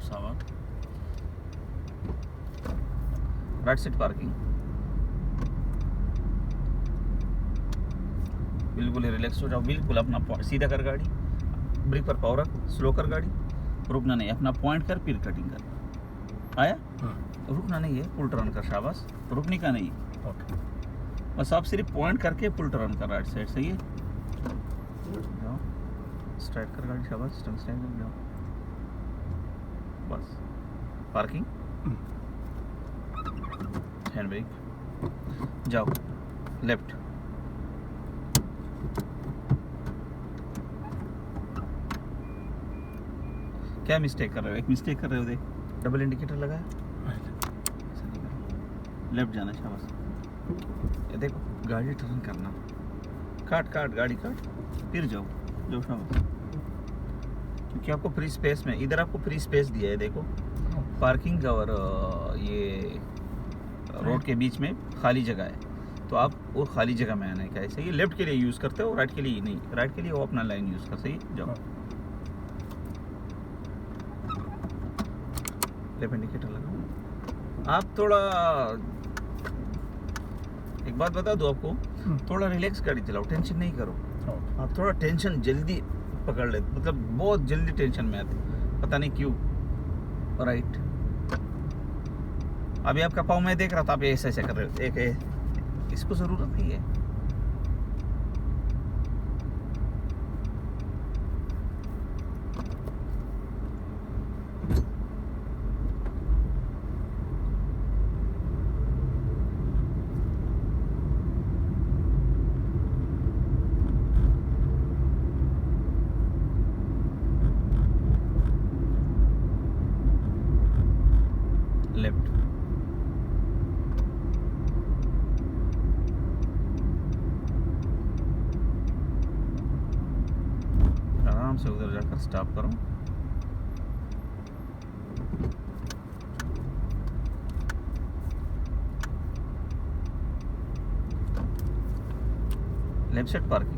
सामान, right side parking, बिल्कुल ही relax हो जाओ, बिल्कुल अपना सीधा कर गाड़ी, ब्रेक पर पावर रख, स्लो कर गाड़ी, रुकना नहीं, अपना पॉइंट कर फिर कटिंग कर। आया? रुकना नहीं है, पुल टर्न कर, शाबाश, रुकने का नहीं। ओके, बस आप सिर्फ पॉइंट करके पुल टर्न कर राइट साइड, सही है? जाओ, स्ट्राइट कर गाड़ी, शाबाश, स्टंग स्ट्राइट कर जाओ, बस पार्किंग, हैंड ब्रेक, जाओ लेफ्ट, क्या मिस्टेक कर रहे हो? एक मिस्टेक कर रहे हो, देख, डबल इंडिकेटर लगाया, लेफ्ट जाना, शाबाश, ये देखो गाड़ी टर्न करना, काट काट गाड़ी काट, फिर जाओ, जो शाबाश, क्योंकि आपको फ्री स्पेस में, इधर आपको फ्री स्पेस दिया है, देखो पार्किंग और ये रोड के बीच में खाली जगह है, तो आप वो खाली जगह में आना है, क्या ऐसे ही लेफ्ट के लिए यूज़ करते हो, राइट के लिए नहीं, राइट के लिए वो अपना लाइन यूज़ कर, सही, जाओ, लेफ्ट इंडिकेटर लगाओ। आप थोड़ा, एक बात बता दो आपको, थोड़ा रिलैक्स गाड़ी चलाओ, टेंशन नहीं करो, आप थोड़ा टेंशन जल्दी पकड़ लेते, मतलब बहुत जल्दी टेंशन में आते, पता नहीं क्यों। राइट, अभी आपका पाँव मैं देख रहा था, आप ऐसे ऐसे कर रहे हो, एक इसको ज़रूरत नहीं है। लेफ्ट, आराम से उधर जाकर स्टॉप करो, left side parking,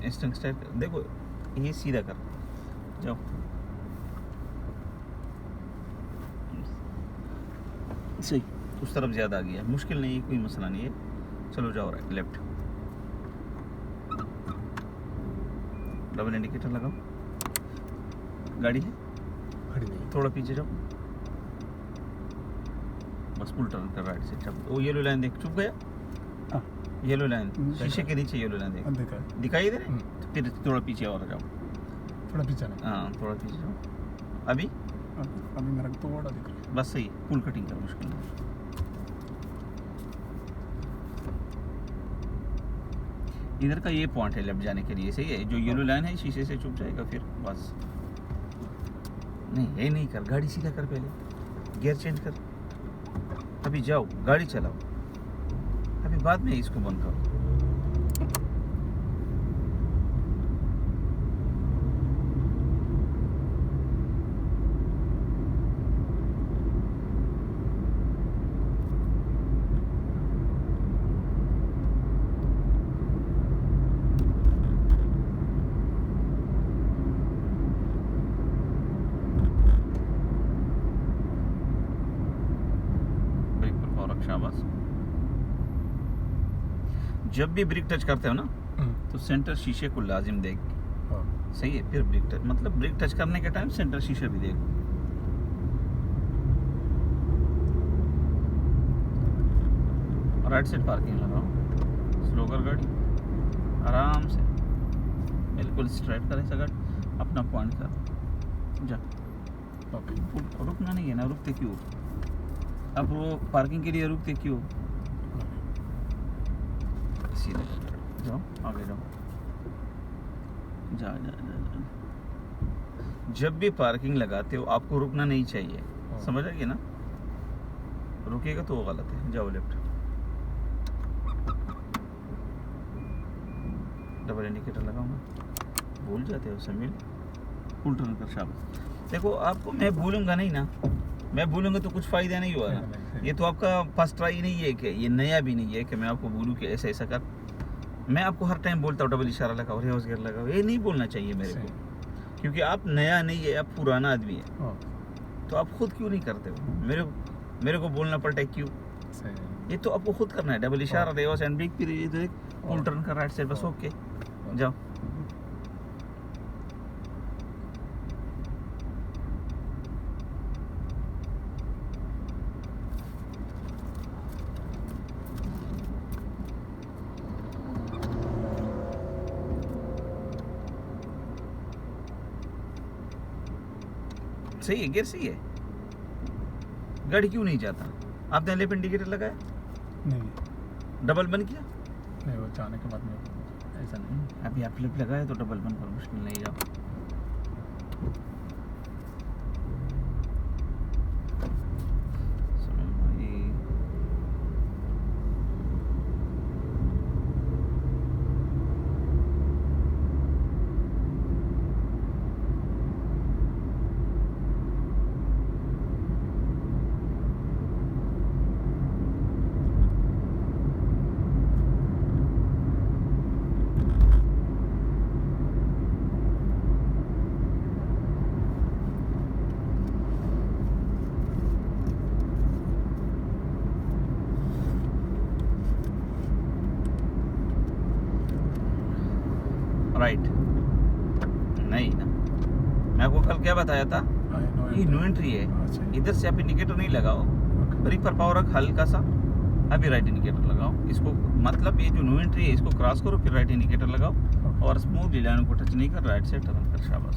stung style, देखो ये सीधा कर, जाओ, सही, उस तरफ ज़्यादा आ गया, मुश्किल नहीं है, कोई मसला नहीं है, चलो जाओ राइट, लेफ्ट, डबल इंडिकेटर लगाओ, गाड़ी है, खड़ी नहीं, थोड़ा पीछे जाओ, बस पुल टर्न कर राइट से, वो येलो लाइन देख, चुप गया, येलो लाइन, शीशे के नीचे येलो लाइन देख, देखा है, दिखाई दे रही, तो फिर थोड़ा पीछे और जाओ, थोड़ा पीछे ना, हाँ थोड़ा पीछे जाओ, अभी अभी मेरा तो बड़ा दिख रहा बस सही, पुल कटिंग कर, मुश्किल नहीं। इधर का ये पॉइंट है लेफ्ट जाने के लिए, सही है, जो येलो लाइन है शीशे से चुप जाएगा, फिर बस, नहीं ये नहीं कर, गाड़ी सीधा कर, पहले गियर चेंज कर, अभी जाओ गाड़ी चलाओ, अभी बाद में इसको बंद करो। ब्रेक पर पावर रख, शाबाश, जब भी ब्रेक टच करते हो ना, है। तो सेंटर शीशे को लाजिम देख, हाँ, सही है, फिर ब्रेक टच, मतलब ब्रेक टच करने के टाइम सेंटर शीशे भी देखो। राइट साइड पार्किंग लगाओ, स्लो कर गाड़ी, आराम से, बिल्कुल स्ट्राइट कर ऐसा गाड़ी, अपना पॉइंट कर, जा, ओके, रुकना नहीं है ना, रुकते क्यों? अब वो पार्किंग के लिए रुकते क्यों? सीधे जाओ, आगे जाओ, जा जा जा जा। जब भी पार्किंग लगाते हो आपको रुकना नहीं चाहिए, समझ आएगी ना, रुकेगा तो वो गलत है, जाओ लेफ्ट, डबल इंडिकेटर लगाऊंगा, भूल जाते हो समीर, फुल टर्न कर, शाबाश। देखो आपको मैं भूलूंगा नहीं ना, मैं भूलूंगा तो कुछ फ़ायदा नहीं हुआ ना, ये तो आपका फर्स्ट ट्राई नहीं है कि ये नया भी नहीं है कि मैं आपको बोलूँ कि ऐसा ऐसा कर। मैं आपको हर टाइम बोलता हूँ डबल इशारा लगाओ, रिवर्स गियर लगाओ, ये नहीं बोलना चाहिए मेरे को, क्योंकि आप नया नहीं है, आप पुराना आदमी है। हाँ, तो आप खुद क्यों नहीं करते हो? मेरे को बोलना पड़ता है क्यों? सही। ये तो आपको खुद करना है, डबल इशारा, रिवर्स हैंड ब्रेक, फिर इधर एक फुल टर्न का राइट साइड, बस ओके जाओ। सही है, गियर सही है, गाड़ी क्यों नहीं जाता? आपने लेफ्ट इंडिकेटर लगाया, नहीं डबल बंद किया? नहीं, वो जाने के बाद में ऐसा नहीं। अभी आप फ्लिप लगाए तो डबल बंद पर मुश्किल नहीं, जाओ। राइट नहीं ना, मैं आपको कल क्या बताया था, ये नो एंट्री है, अच्छा। इधर से आप इंडिकेटर नहीं लगाओ, ब्रेक पर पावर रख हल्का सा, अभी राइट इंडिकेटर लगाओ इसको, मतलब ये जो नो एंट्री है इसको क्रॉस करो, फिर राइट इंडिकेटर लगाओ और स्मूथली लाइन को टच नहीं कर, राइट से टर्न कर, शाबाश।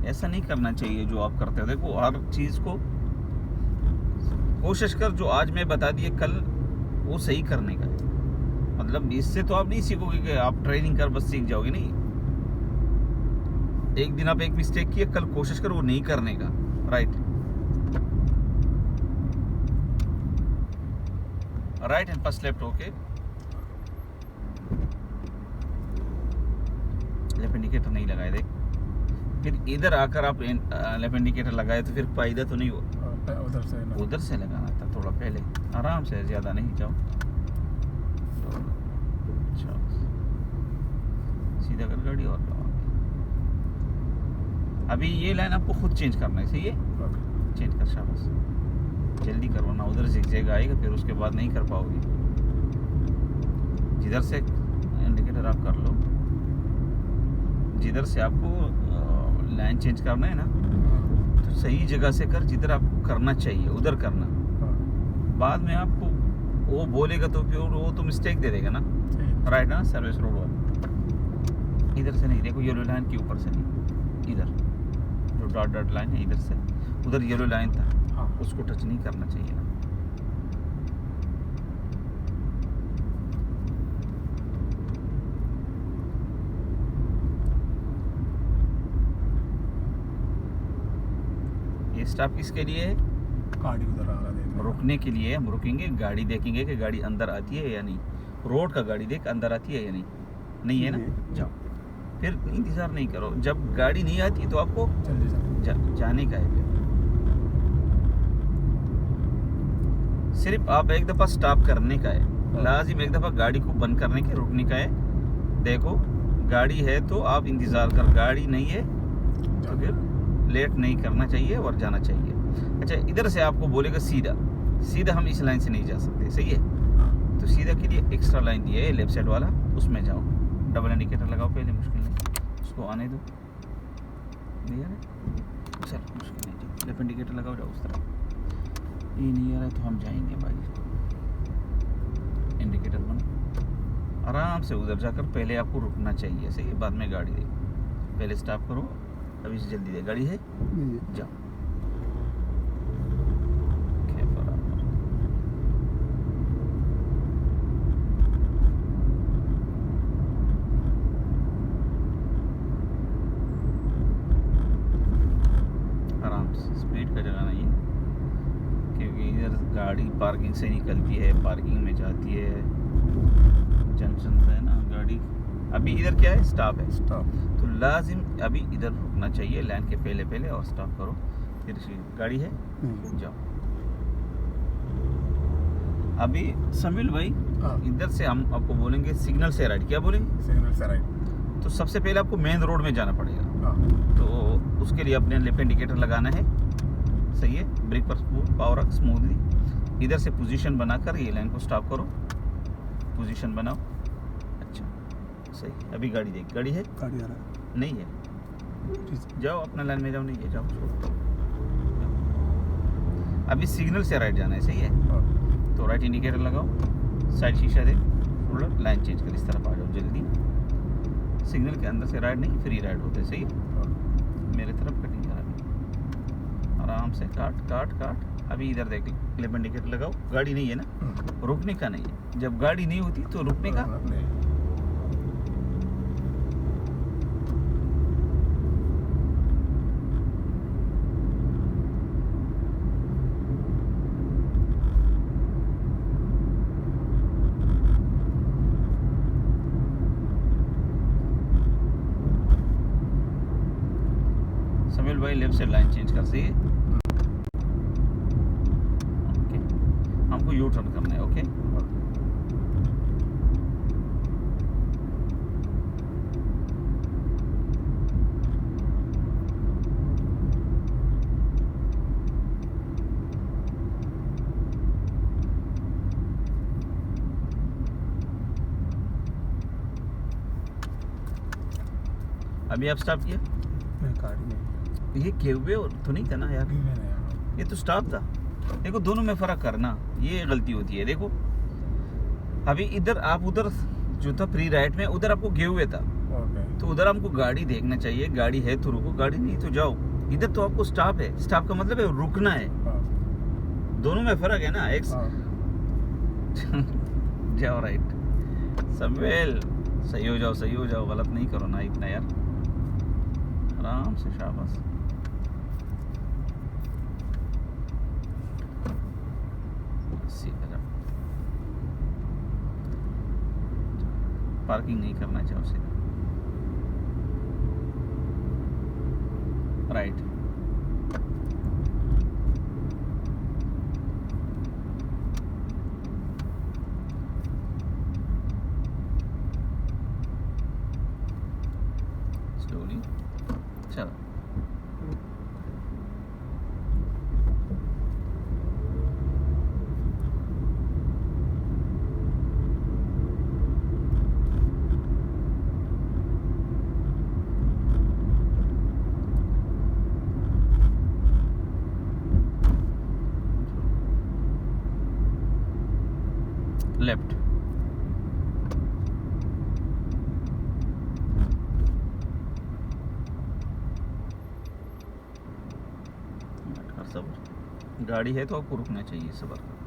ऐसा नहीं करना चाहिए जो आप करते हो। देखो हर चीज को कोशिश कर, जो आज मैं बता दिए कल वो सही करने का है। मतलब इससे तो आप नहीं सीखोगे कि आप ट्रेनिंग कर बस सीख जाओगे, नहीं। एक दिन आप एक मिस्टेक किए, कल कोशिश करो वो नहीं करने का, right. Right and first left, okay. Left indicator नहीं लगाए, देख, फिर इधर आकर आप लेफ्ट इंडिकेटर लगाए तो फिर फायदा तो नहीं हुआ। उधर से लगाना था थोड़ा पहले, आराम से, ज्यादा नहीं, जाओ सीधा कर गाड़ी और लगाओ। अभी ये लाइन आपको खुद चेंज करना है, सही है, चेंज कर, शाबाश, जल्दी करो ना, उधर जिग आएगा फिर उसके बाद नहीं कर पाओगे। जिधर से इंडिकेटर आप कर लो, जिधर से आपको लाइन चेंज करना है ना, तो सही जगह से कर, जिधर आपको करना चाहिए उधर करना। बाद में आपको वो बोलेगा तो फिर वो तो मिस्टेक दे देगा ना, राइट ना, सर्विस रोड वाला। इधर से नहीं, देखो येलो लाइन के ऊपर से नहीं, इधर जो डॉट डॉट लाइन है इधर से, उधर येलो लाइन था, उसको टच नहीं करना चाहिए ना। ये स्टॉप किसके लिए है? गाड़ी उधर आ रहा है, रुकने के लिए। हम रुकेंगे, गाड़ी देखेंगे कि गाड़ी अंदर आती है या नहीं, रोड का गाड़ी देख अंदर आती है या नहीं, नहीं है ना, जाओ। फिर इंतजार नहीं करो, जब गाड़ी नहीं आती तो आपको जाने का है। सिर्फ आप एक दफा स्टॉप करने का है, लाजिम एक दफा गाड़ी को बंद करने के, रुकने का है। देखो गाड़ी है तो आप इंतजार कर, गाड़ी नहीं है तो फिर लेट नहीं करना चाहिए और जाना चाहिए। अच्छा, इधर से आपको बोलेगा सीधा, सीधा हम इस लाइन से नहीं जा सकते, सही है, तो सीधा के लिए एक्स्ट्रा लाइन दिया है लेफ्ट साइड वाला, उसमें जाओ। डबल इंडिकेटर लगाओ पहले, मुश्किल नहीं, उसको आने दो, नहीं आ रहा, चल मुश्किल नहीं, लेफ्ट इंडिकेटर लगाओ, जाओ उस तरफ। ये नहीं आ रहा है तो हम जाएंगे भाई, इंडिकेटर बनो, आराम से उधर जाकर पहले आपको रुकना चाहिए, सही है, बाद में गाड़ी दे, पहले स्टॉप करो, अभी से जल्दी दे, गाड़ी है, जाओ। स्पीड का जगह नहीं है, क्योंकि इधर गाड़ी पार्किंग से निकलती है, पार्किंग में जाती है, जंक्शन से है ना गाड़ी। अभी इधर क्या है, स्टॉप है, स्टॉप, तो लाजिम अभी इधर रुकना चाहिए लाइन के पहले पहले और स्टॉप करो, फिर से गाड़ी है, नहीं जाओ। अभी समील भाई हाँ इधर से हम आपको बोलेंगे सिग्नल से राइट, क्या बोलेंगे? सिग्नल से राइट। तो सबसे पहले आपको मेन रोड में जाना पड़ेगा, हाँ तो उसके लिए अपने लेफ्ट इंडिकेटर लगाना है, सही है। ब्रेक पर पावर रख स्मूथली, इधर से पोजीशन बनाकर ये लाइन को स्टॉप करो, पोजीशन बनाओ। अच्छा सही, अभी गाड़ी देख, गाड़ी है गाड़ी आ रहा है। नहीं है, जाओ अपना लाइन में जाओ, नहीं है जाओ, छोड़ो। अभी सिग्नल से राइट जाना है, सही है। हाँ तो राइट इंडिकेटर लगाओ, साइड शीशा दे, शोल्डर लाइन चेंज कर, इस तरफ आ जाओ जल्दी। सिग्नल के अंदर से राइट नहीं, फ्री राइट होते, सही है। हाँ मेरे तरफ कटिंग कर, अभी आराम से काट काट काट। अभी इधर देख, लेफ्ट इंडिकेटर लगाओ, गाड़ी नहीं है ना, रुकने का नहीं है। जब गाड़ी नहीं होती तो रुकने का। नहीं समील भाई लेफ्ट साइड लाइन चेंज कर, सही है। ओके, हमको यू टर्न करना है, ओके। अभी आप स्टॉप किया, नहीं गाड़ी नहीं ये केवे तो नहीं था ना यार, ये तो स्टॉप था। देखो दोनों में फर्क करना, ये गलती होती है। देखो अभी इधर आप, उधर जो था प्री राइट में, उधर आपको गिव था, ओके तो उधर हमको गाड़ी देखना चाहिए। गाड़ी है तो रुको, गाड़ी नहीं तो जाओ। इधर तो आपको स्टॉप है, स्टॉप का मतलब है रुकना है। हाँ दोनों में फर्क है ना, एक हाँ जाओ राइट। समेल सही हो जाओ, सही हो जाओ, गलत नहीं करो ना इतना यार, आराम से, शाबाश। सीधा जाओ, पार्किंग नहीं करना चाहो, सीधा राइट। स्लोली चलो। लेफ्ट, सबर। गाड़ी है तो आपको रुकना चाहिए, सबर।